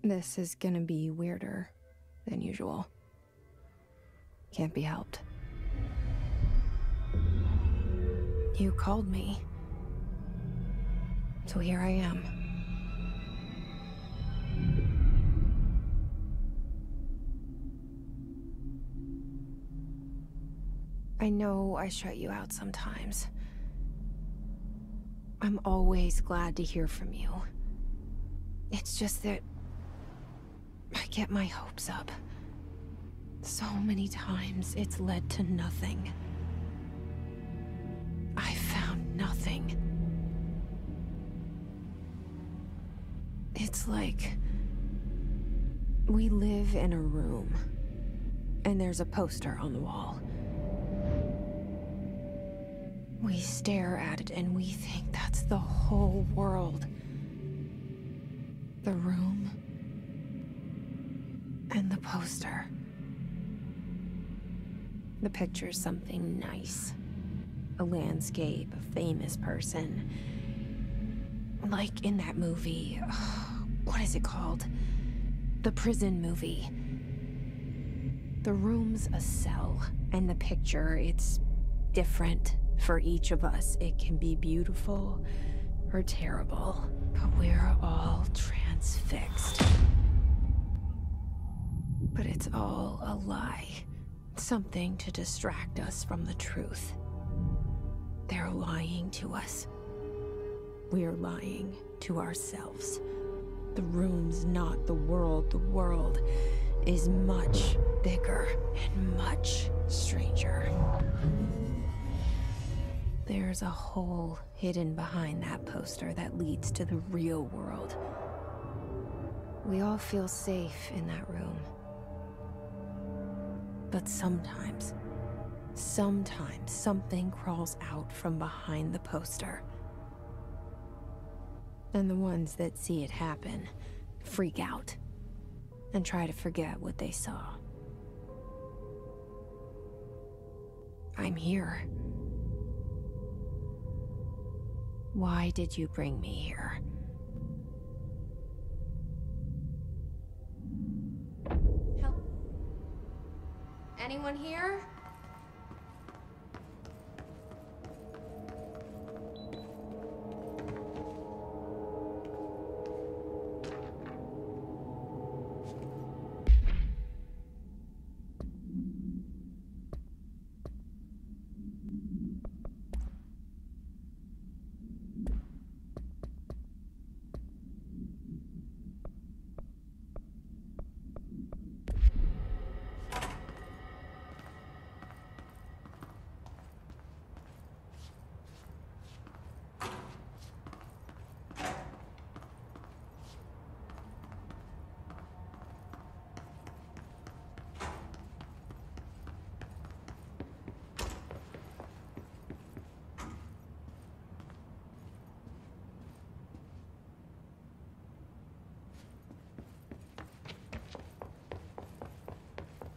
This is gonna be weirder than usual. Can't be helped. You called me. So here I am. I know I shut you out sometimes. I'm always glad to hear from you. It's just that I get my hopes up. So many times it's led to nothing. I found nothing. It's like we live in a room, and there's a poster on the wall. We stare at it and we think that's the whole world. The room and the poster. The picture's something nice. A landscape, a famous person. Like in that movie, what is it called? The prison movie. The room's a cell, and the picture, it's different for each of us. It can be beautiful or terrible, but we're all transfixed. But it's all a lie. Something to distract us from the truth. They're lying to us. We're lying to ourselves. The room's not the world. The world is much bigger and much stranger. There's a hole hidden behind that poster that leads to the real world. We all feel safe in that room. But sometimes something crawls out from behind the poster. And the ones that see it happen freak out and try to forget what they saw. I'm here. Why did you bring me here? Help? Anyone here?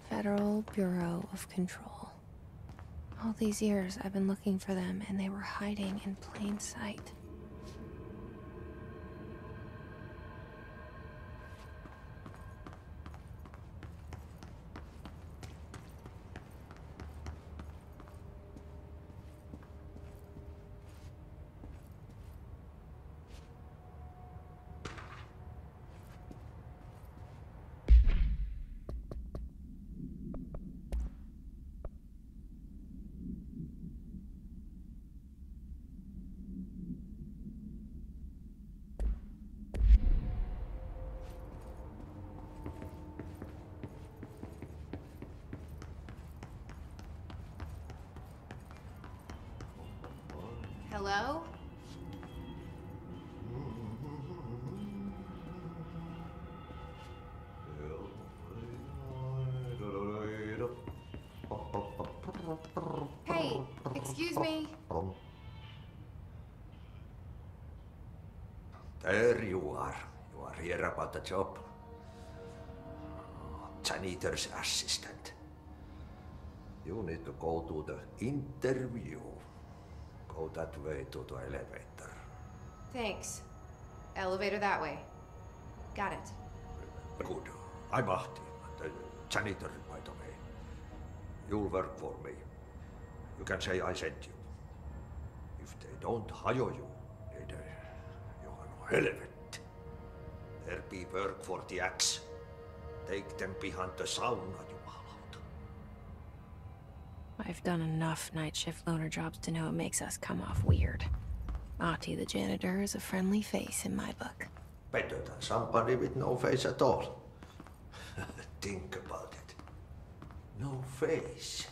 Federal Bureau of Control. All these years I've been looking for them, and they were hiding in plain sight. Hello? Hey, excuse me. There you are. You are here about the job. Janitor's assistant. You need to go to the interview. Go that way to the elevator. Thanks. Elevator that way. Got it. Good. I'm Ahti, the janitor, by the way. You'll work for me. You can say I sent you. If they don't hire you, then you're no helvet. There be work for the axe. Take them behind the sauna, jumalauta. I've done enough night shift loner jobs to know it makes us come off weird. Ahti the janitor is a friendly face in my book. Better than somebody with no face at all. Think about it. No face.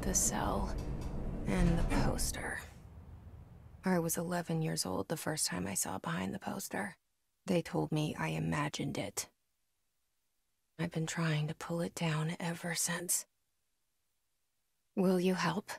The cell and the poster. I was 11 years old the first time I saw behind the poster. They told me I imagined it. I've been trying to pull it down ever since. Will you help?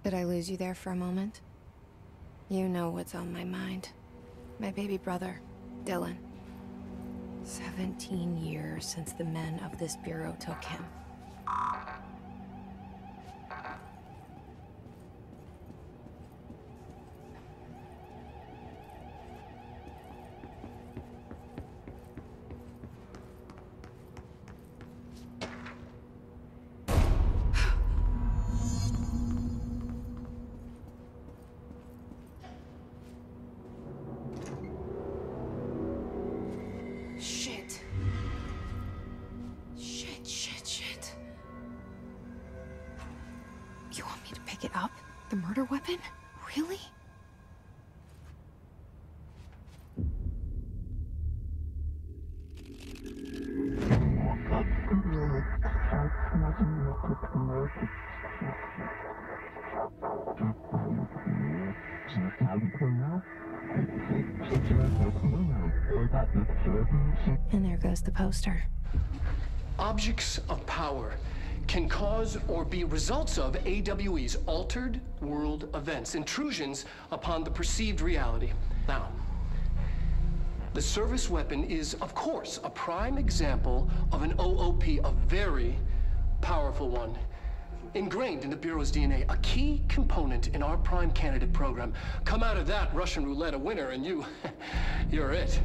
Did I lose you there for a moment? You know what's on my mind. My baby brother, Dylan. 17 years since the men of this bureau took him. You want me to pick it up? The murder weapon? Really? And there goes the poster. Objects of power can cause or be results of AWE's altered world events, intrusions upon the perceived reality. Now, the service weapon is, of course, a prime example of an OOP, a very powerful one, ingrained in the Bureau's DNA, a key component in our prime candidate program. Come out of that Russian roulette a winner and you're it.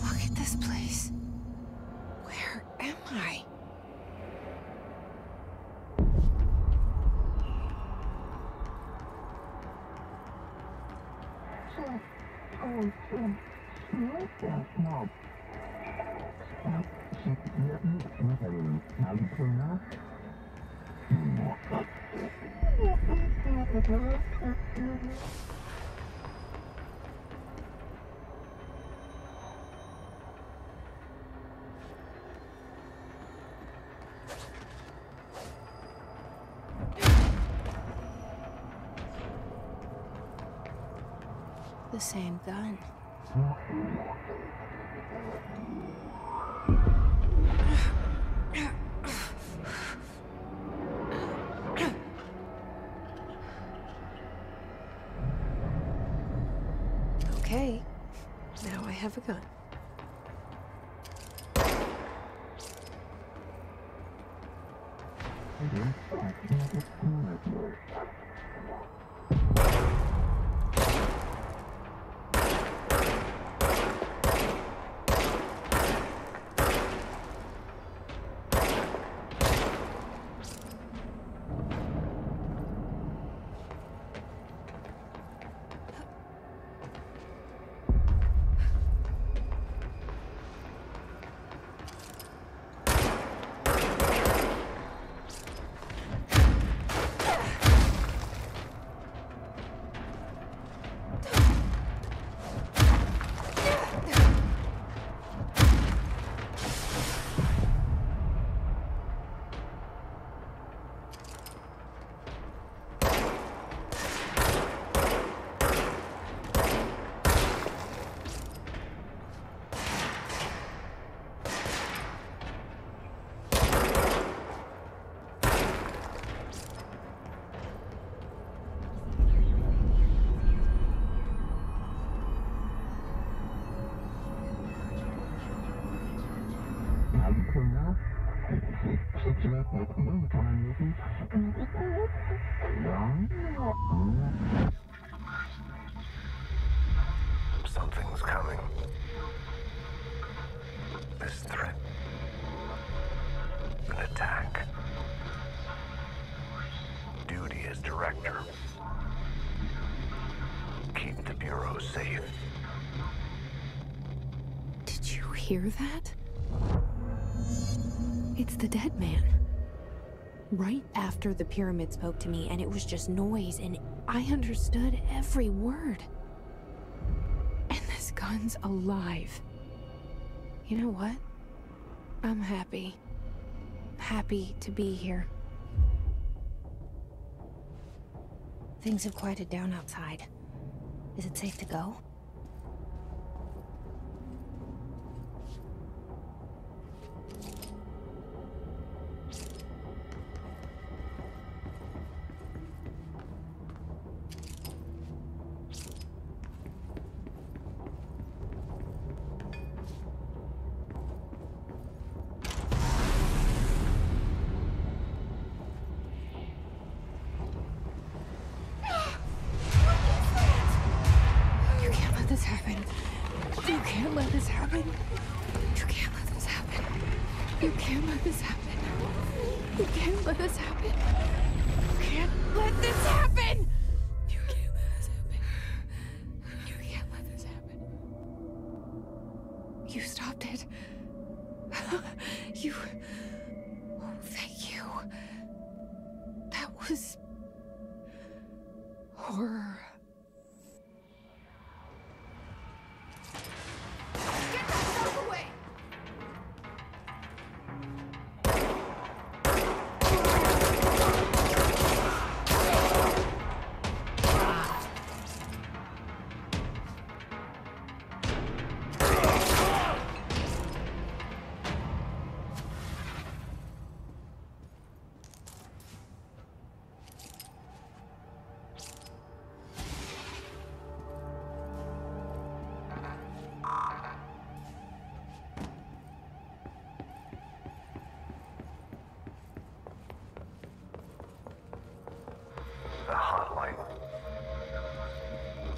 Look at this place. Where am I? The same gun. Okay, now I have a gun. Something's coming. This threat. An attack. Duty as director. Keep the Bureau safe. Did you hear that? It's the dead man. Right after the pyramid spoke to me, and it was just noise, and I understood every word. And this gun's alive. You know what? I'm happy. Happy to be here. Things have quieted down outside. Is it safe to go?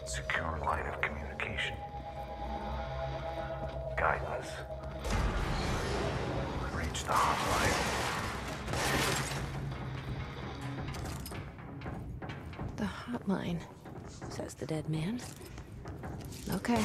Secure line of communication. Guidance. Reach the hotline. The hotline, says the dead man. Okay.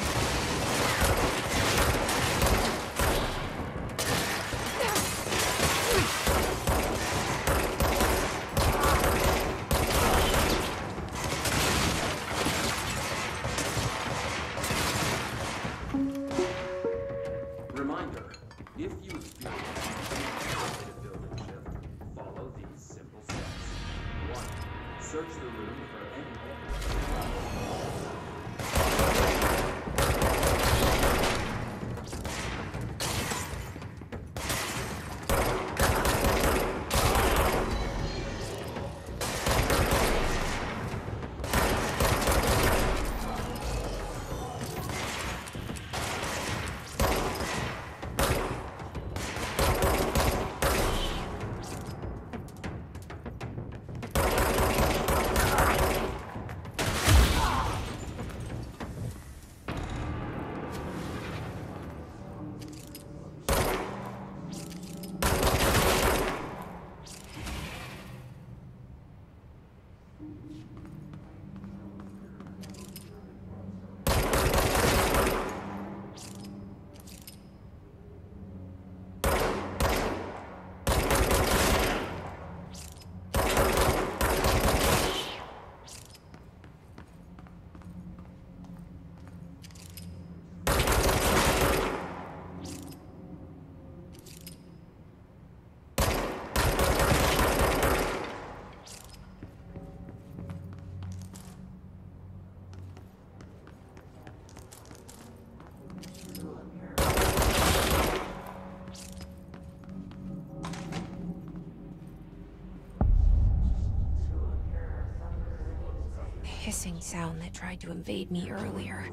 Hissing sound that tried to invade me earlier.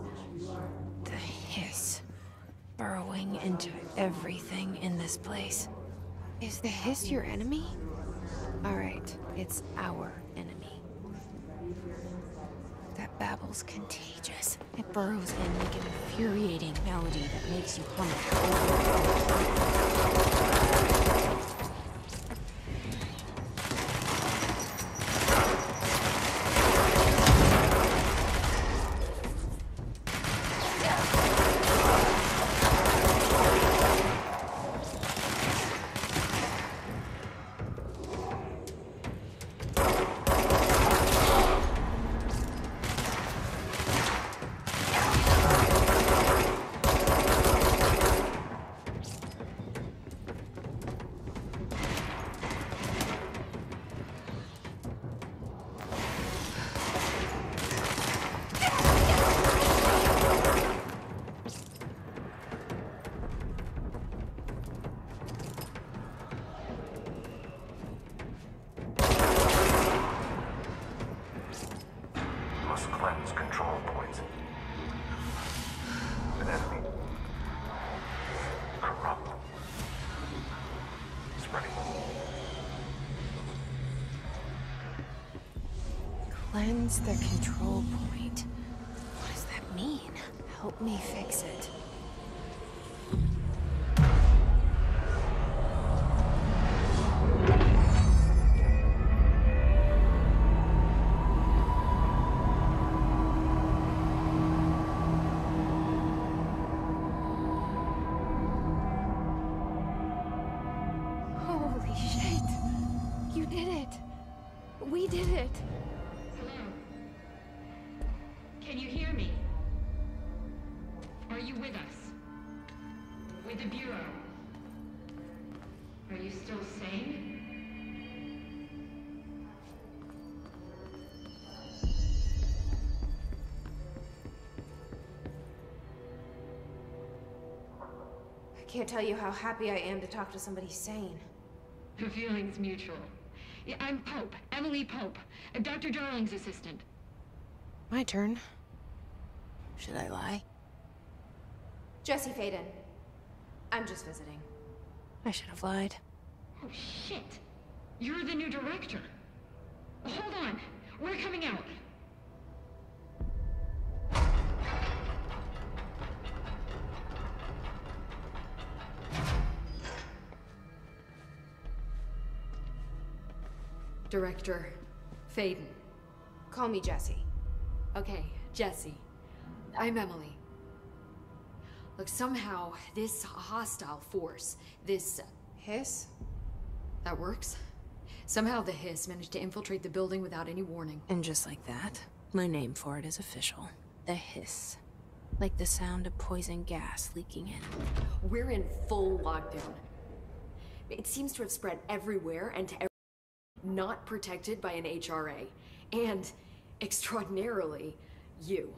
The hiss, burrowing into everything in this place. Is the hiss your enemy? All right, it's our enemy. smells contagious. It burrows in like an infuriating melody that makes you hum it over and over. Must cleanse control points. An enemy. Corrupt. Spreading. Cleanse the control point. What does that mean? Help me fix it. Holy shit! You did it! We did it! Hello? Can you hear me? Are you with us? With the Bureau? Are you still sane? I can't tell you how happy I am to talk to somebody sane. The feeling's mutual. Yeah, I'm Pope, Emily Pope, Dr. Darling's assistant. My turn. Should I lie? Jesse Faden. I'm just visiting. I should have lied. Oh, shit. You're the new director. Hold on. We're coming out. Director Faden. Call me Jesse. Okay, Jesse. I'm Emily. Look, somehow this hostile force, this... Hiss? that works? Somehow the hiss managed to infiltrate the building without any warning. And just like that, my name for it is official. The hiss. Like the sound of poison gas leaking in. We're in full lockdown. It seems to have spread everywhere and to not protected by an HRA. And, extraordinarily, you.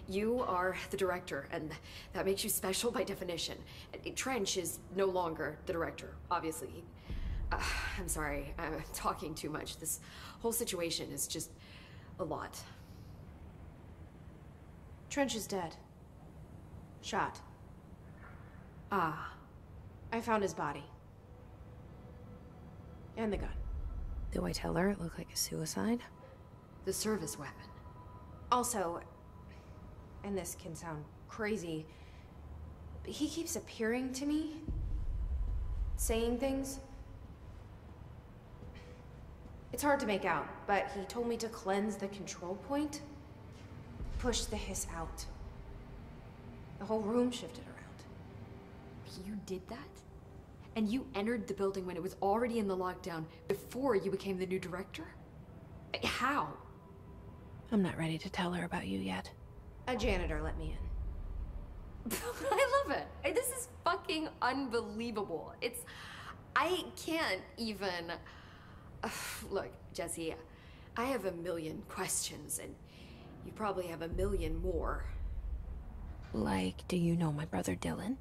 You are the director, and that makes you special by definition. Trench is no longer the director, obviously. I'm sorry, I'm talking too much. This whole situation is just a lot. Trench is dead. Shot. Ah. I found his body. And the gun. Do I tell her it looked like a suicide? The service weapon. Also, and this can sound crazy, but he keeps appearing to me, saying things. It's hard to make out, but he told me to cleanse the control point, push the hiss out. The whole room shifted around. You did that? And you entered the building when it was already in the lockdown before you became the new director? How? I'm not ready to tell her about you yet. A janitor let me in. I love it. This is fucking unbelievable. I can't even... Look, Jesse, I have a million questions, and you probably have a million more. Like, do you know my brother Dylan?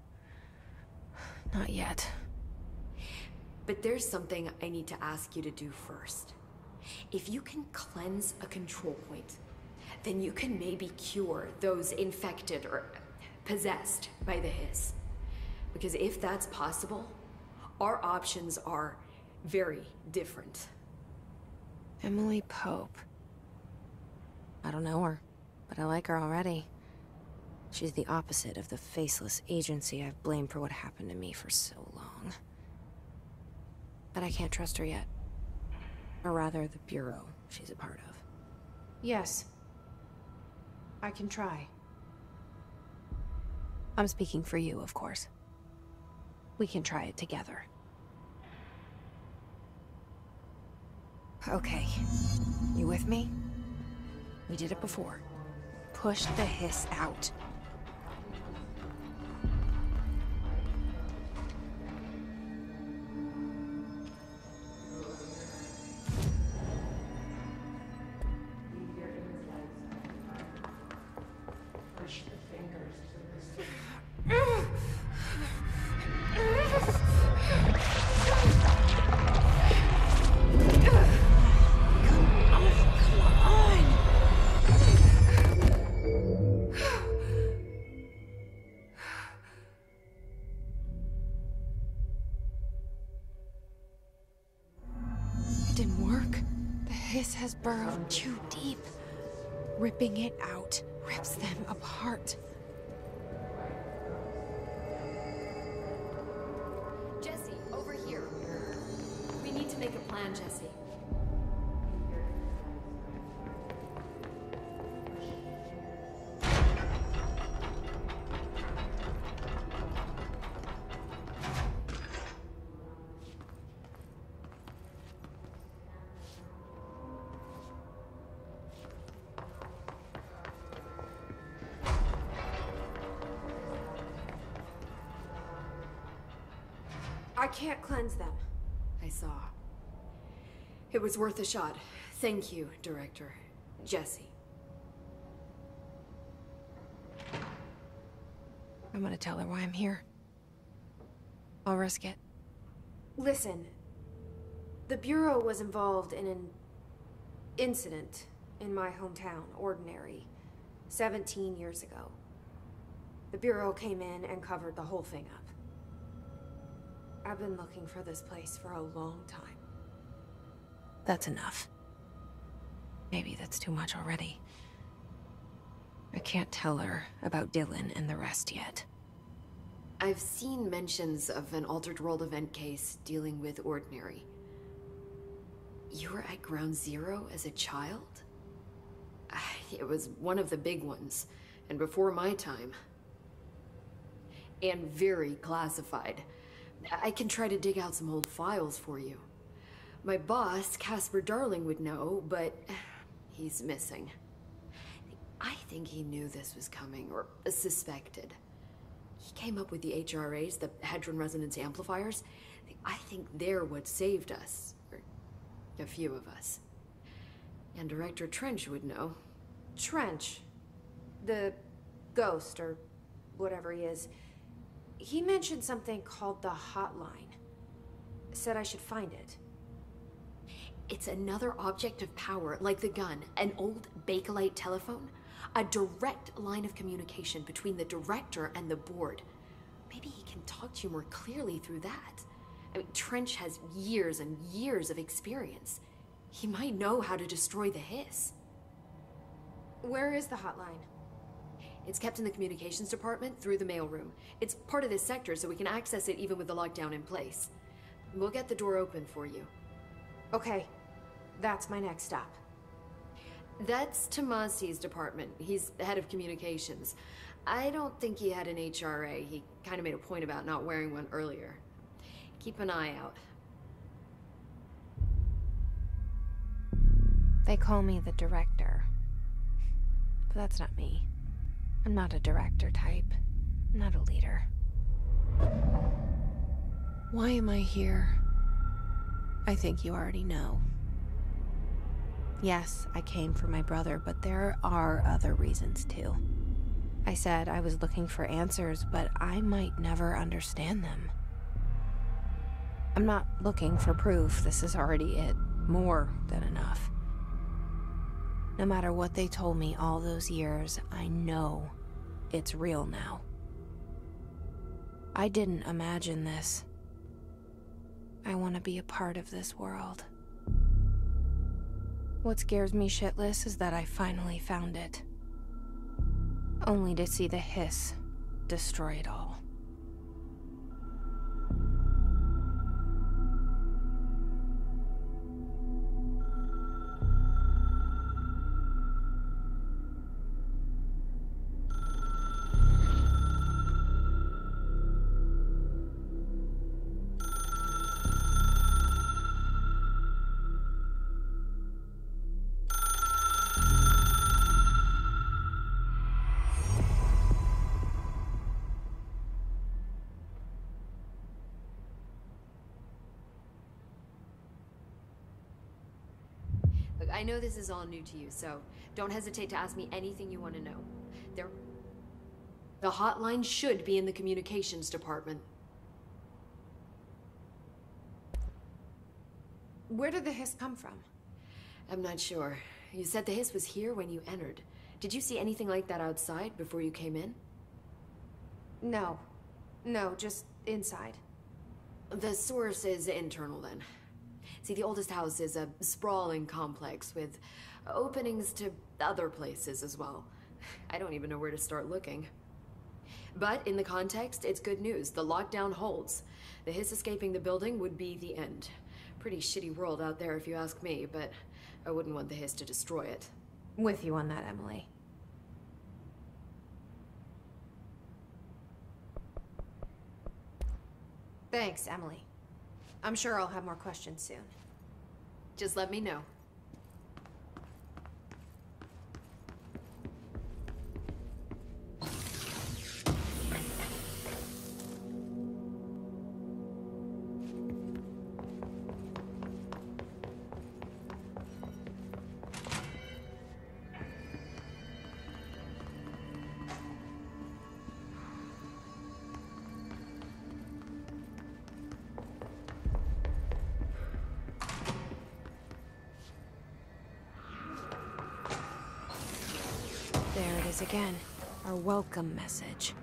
Not yet. But there's something I need to ask you to do first. If you can cleanse a control point, then you can maybe cure those infected or possessed by the hiss. Because if that's possible, our options are very different. Emily Pope. I don't know her. but I like her already. She's the opposite of the faceless agency I've blamed for what happened to me for so long. But I can't trust her yet. Or rather, the Bureau she's a part of. Yes. I can try. I'm speaking for you, of course. We can try it together. Okay. You with me? We did it before. Push the hiss out. Has burrowed too deep. Ripping it out rips them apart. Jesse, over here. We need to make a plan, Jesse. I can't cleanse them. I saw. It was worth a shot. Thank you, Director. Jesse. I'm gonna tell her why I'm here. I'll risk it. Listen. The Bureau was involved in an incident in my hometown, Ordinary, 17 years ago. The Bureau came in and covered the whole thing up. I've been looking for this place for a long time. That's enough. Maybe that's too much already. I can't tell her about Dylan and the rest yet. I've seen mentions of an Altered World event case dealing with Ordinary. You were at Ground Zero as a child? It was one of the big ones, and before my time. And very classified. I can try to dig out some old files for you. My boss, Casper Darling, would know, but he's missing. I think he knew this was coming, or suspected. He came up with the HRAs, the Hadron Resonance Amplifiers. I think they're what saved us, or a few of us. And Director Trench would know. Trench? The ghost, or whatever he is. He mentioned something called the Hotline. Said I should find it. It's another object of power, like the gun, an old Bakelite telephone. A direct line of communication between the director and the board. Maybe he can talk to you more clearly through that. I mean, Trench has years and years of experience. He might know how to destroy the hiss. Where is the hotline? It's kept in the communications department through the mailroom. It's part of this sector, so we can access it even with the lockdown in place. We'll get the door open for you. Okay, that's my next stop. That's Tomasi's department. He's the head of communications. I don't think he had an HRA. He kind of made a point about not wearing one earlier. Keep an eye out. They call me the director. But that's not me. I'm not a director type. I'm not a leader. Why am I here? I think you already know. Yes, I came for my brother, but there are other reasons too. I said I was looking for answers, but I might never understand them. I'm not looking for proof. This is already it. More than enough. No matter what they told me all those years, I know it's real now. I didn't imagine this. I want to be a part of this world. What scares me shitless is that I finally found it. only to see the hiss destroy it all. I know this is all new to you, so don't hesitate to ask me anything you want to know. The hotline should be in the communications department. Where did the hiss come from? I'm not sure. You said the hiss was here when you entered. Did you see anything like that outside before you came in? No. No, just inside. The source is internal then. See, the oldest house is a sprawling complex with openings to other places as well. I don't even know where to start looking. But in the context, it's good news. The lockdown holds. The hiss escaping the building would be the end. Pretty shitty world out there if you ask me, but I wouldn't want the hiss to destroy it. With you on that, Emily. Thanks, Emily. I'm sure I'll have more questions soon. Just let me know. There it is again. Our welcome message.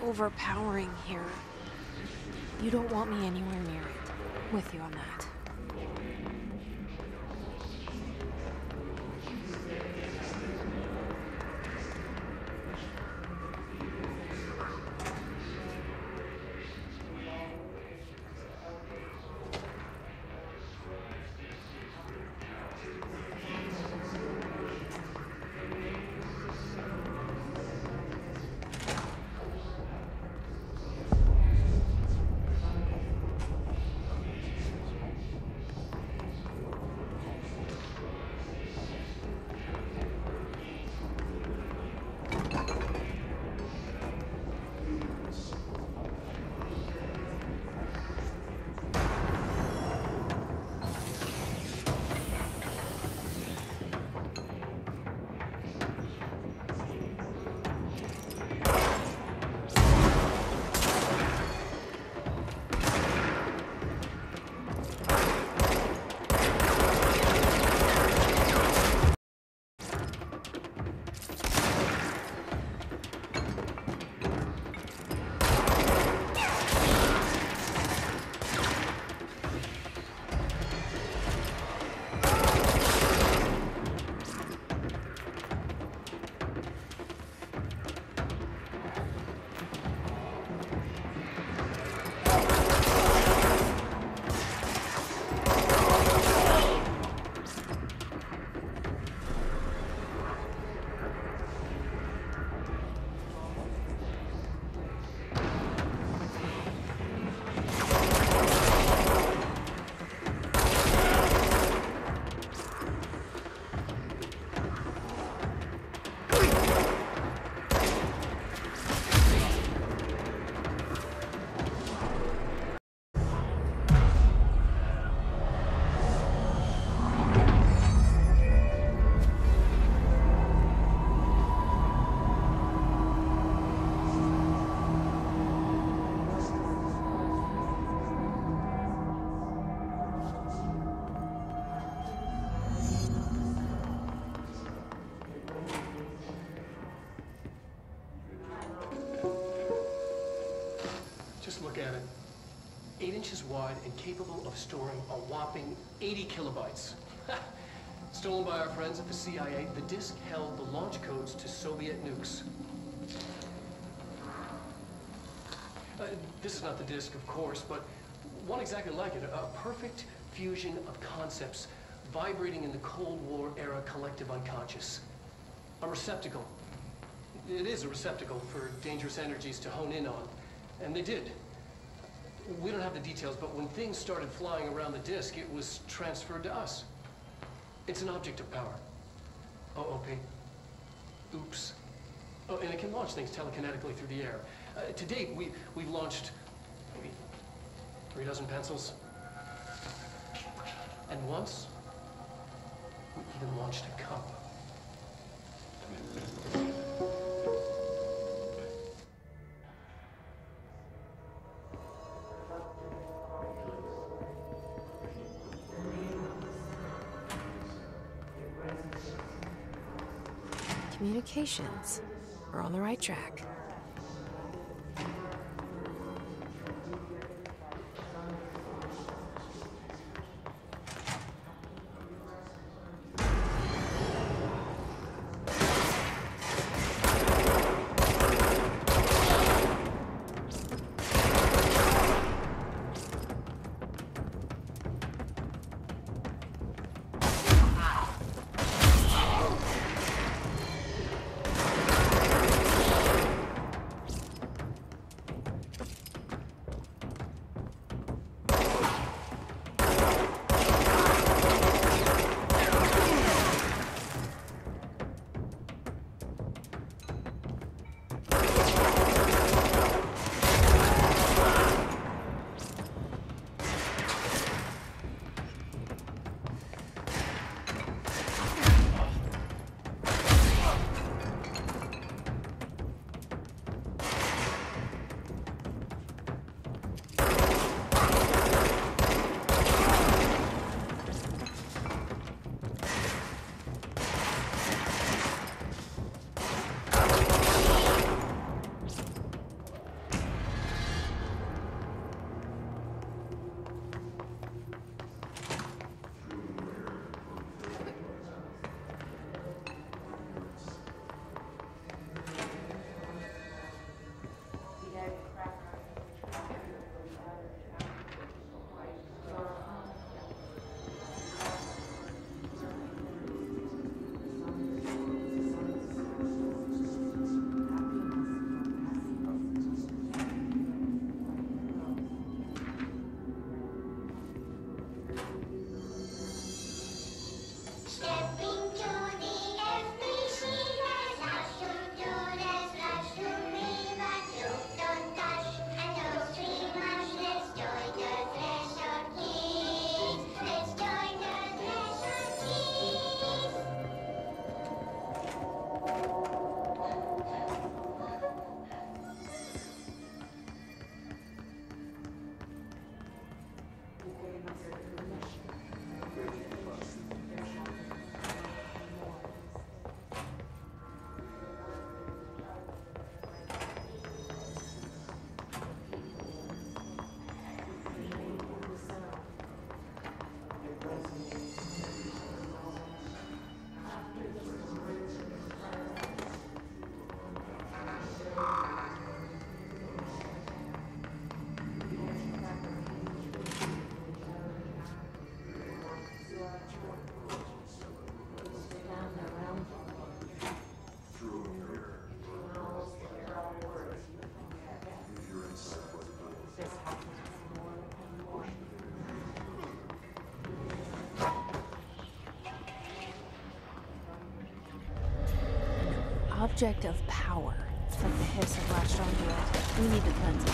overpowering here. You don't want me anywhere near it. With you on that. Look at it. 8 inches wide and capable of storing a whopping 80 kilobytes. Stolen by our friends at the CIA, the disk held the launch codes to Soviet nukes. This is not the disk, of course, but one exactly like it. A perfect fusion of concepts vibrating in the Cold War era collective unconscious. A receptacle. It is a receptacle for dangerous energies to hone in on. And they did. We don't have the details, but when things started flying around the disk, it was transferred to us. It's an object of power. OOP. Oops. Oh, and it can launch things telekinetically through the air. To date, we've launched maybe 3 dozen pencils. And once, we even launched a cup. Communications. We're on the right track. object of power. It's like the hiss have latched onto it. We need to cleanse it.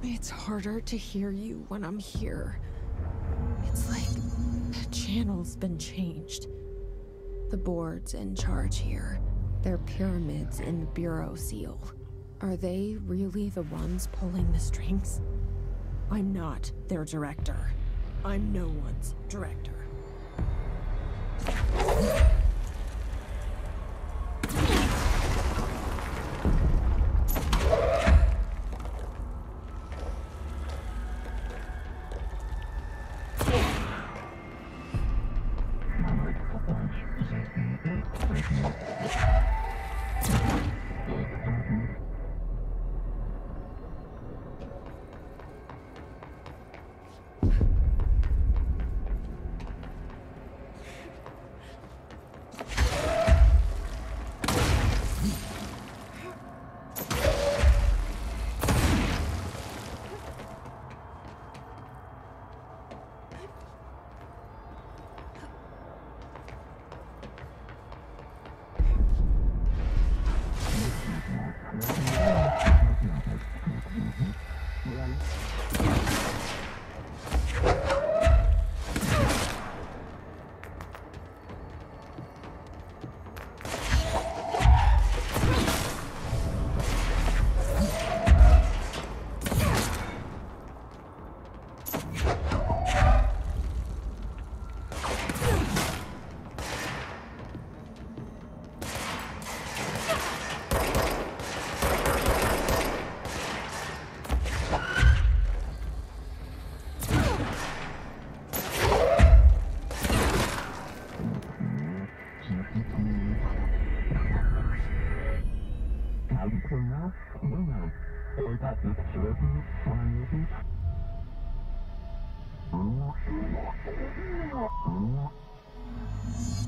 It's harder to hear you when I'm here. It's like the channel's been changed. The board's in charge here. They're pyramids in the Bureau seal. Are they really the ones pulling the strings? I'm not their director. I'm no one's director.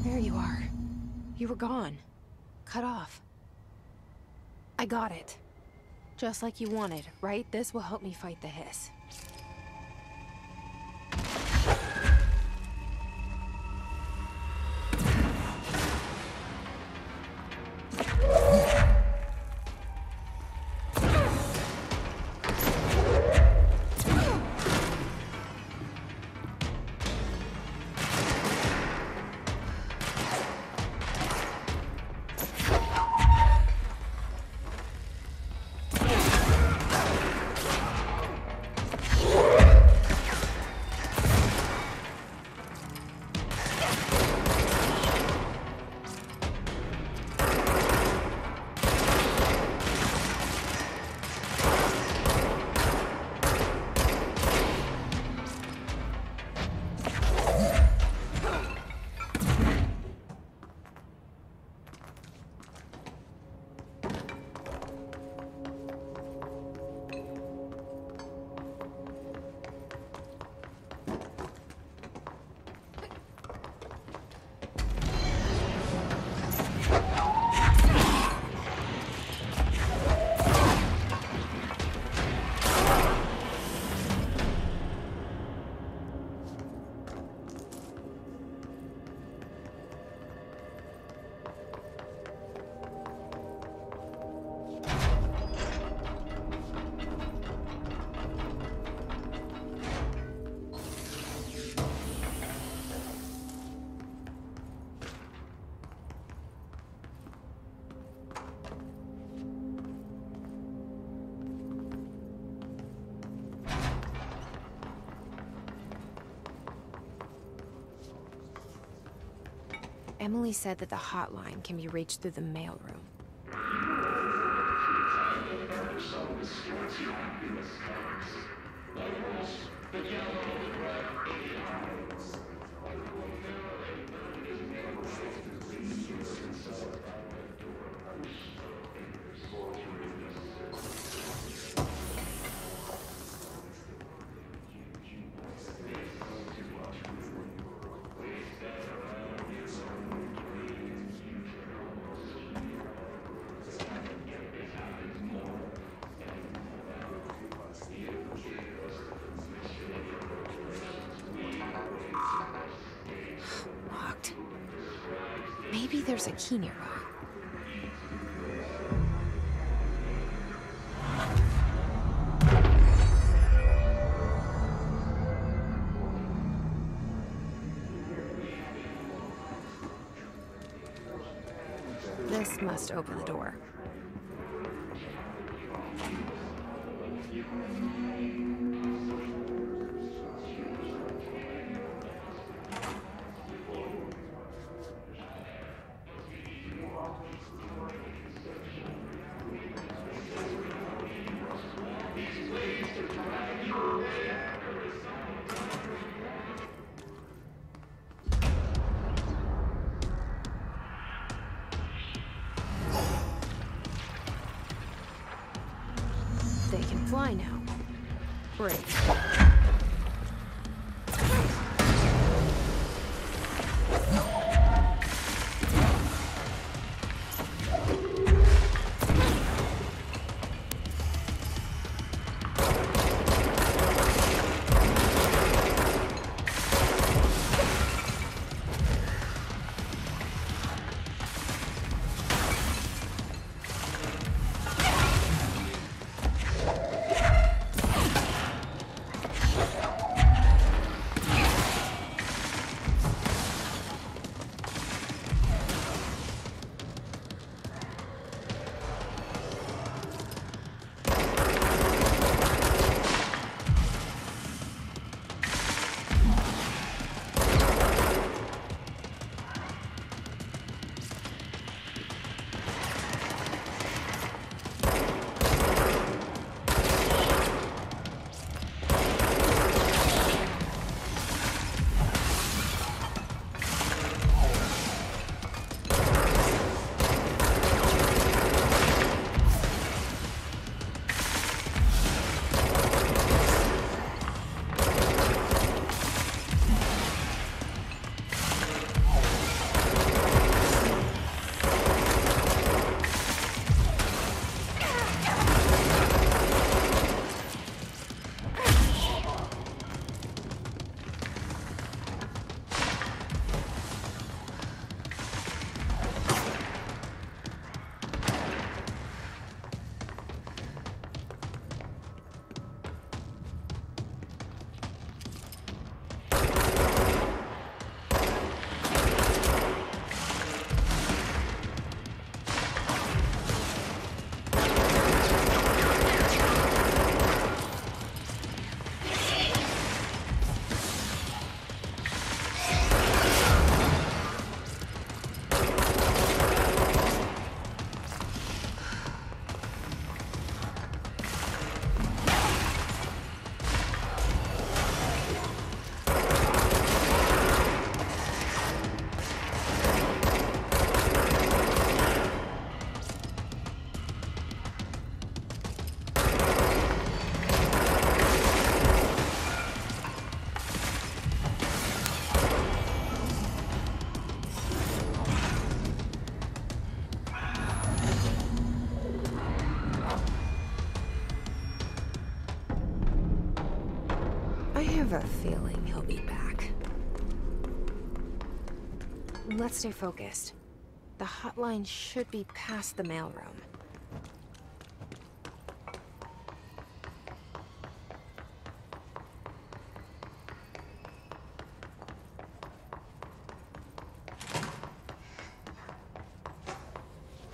There you are. You were gone. Cut off. I got it. Just like you wanted, right? This will help me fight the hiss. Emily said that the hotline can be reached through the mailroom. Maybe there's a key nearby. This must open the door. They can fly now. Great. I have a feeling he'll be back. Let's stay focused. The hotline should be past the mailroom.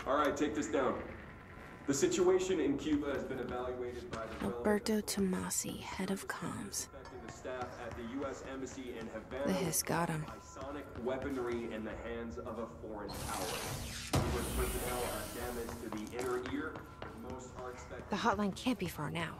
All right, take this down. The situation in Cuba has been evaluated by the Alberto Tomasi, head of comms. staff at the U.S. Embassy in Havana. The hiss got him. Isonic weaponry in the hands of a foreign power. Numerous personnel are damaged to the inner ear. Most are expected. The hotline can't be far now.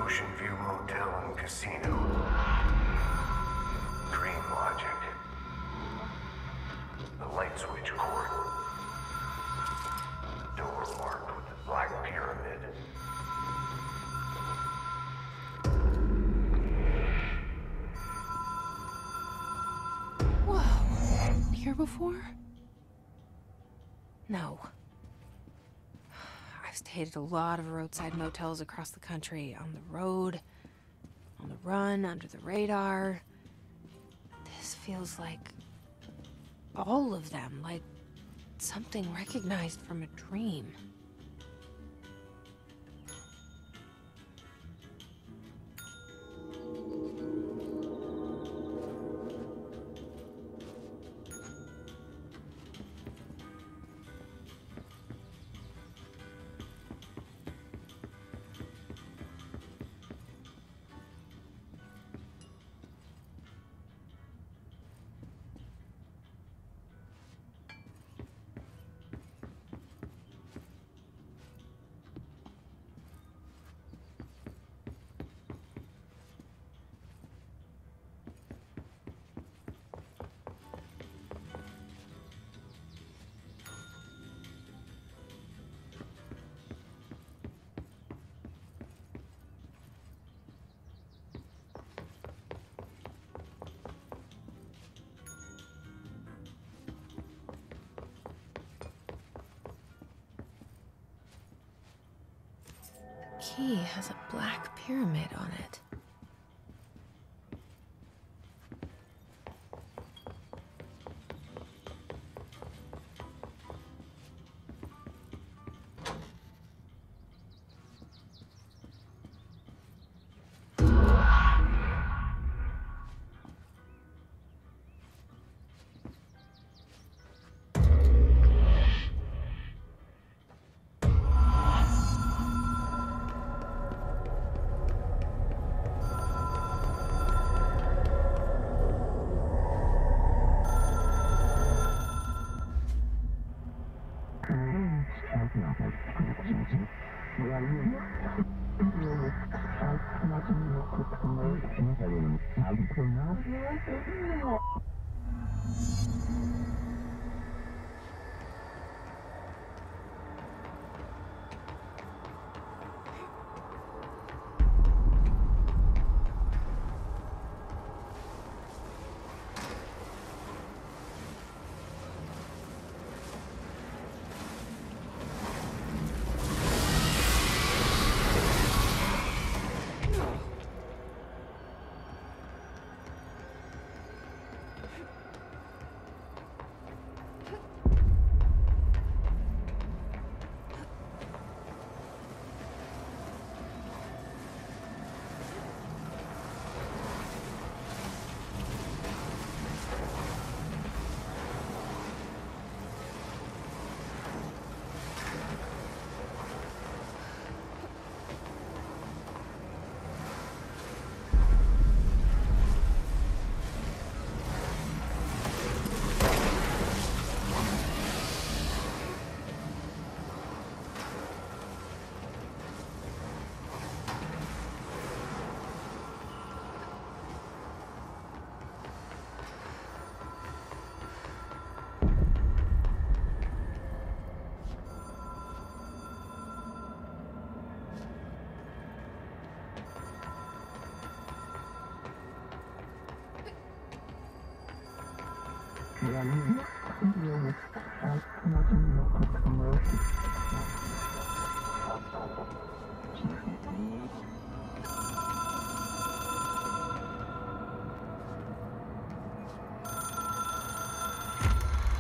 Ocean View Motel and Casino. Dream logic. The light switch cord. Door marked with the black pyramid. Whoa. Here before? No. I've stayed at a lot of roadside motels across the country, on the road, on the run, under the radar. This feels like all of them, like something recognized from a dream. Key has a black pyramid on it.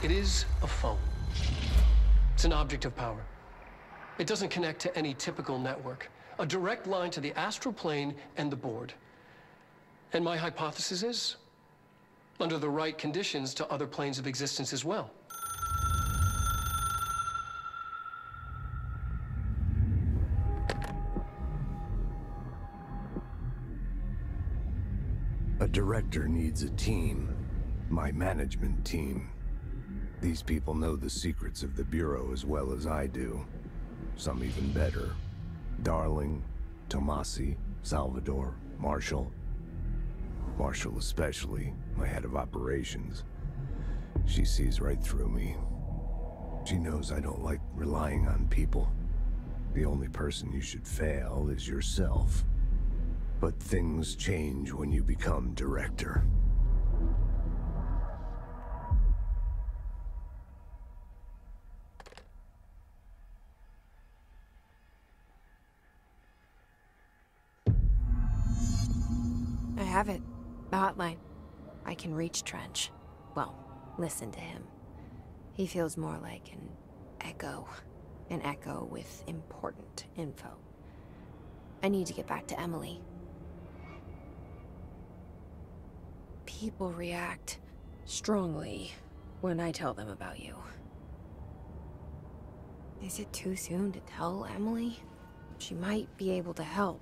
It is a phone. It's an object of power. It doesn't connect to any typical network. A direct line to the astral plane and the board. And my hypothesis is, under the right conditions, to other planes of existence as well. A director needs a team. My management team. These people know the secrets of the Bureau as well as I do. Some even better. Darling, Tomasi, Salvador, Marshall. Marshall especially, my head of operations. She sees right through me. She knows I don't like relying on people. The only person you should fail is yourself. But things change when you become director. I have it. The hotline. I can reach Trench. Well, listen to him. He feels more like an echo. An echo with important info. I need to get back to Emily. People react strongly when I tell them about you. Is it too soon to tell Emily? She might be able to help.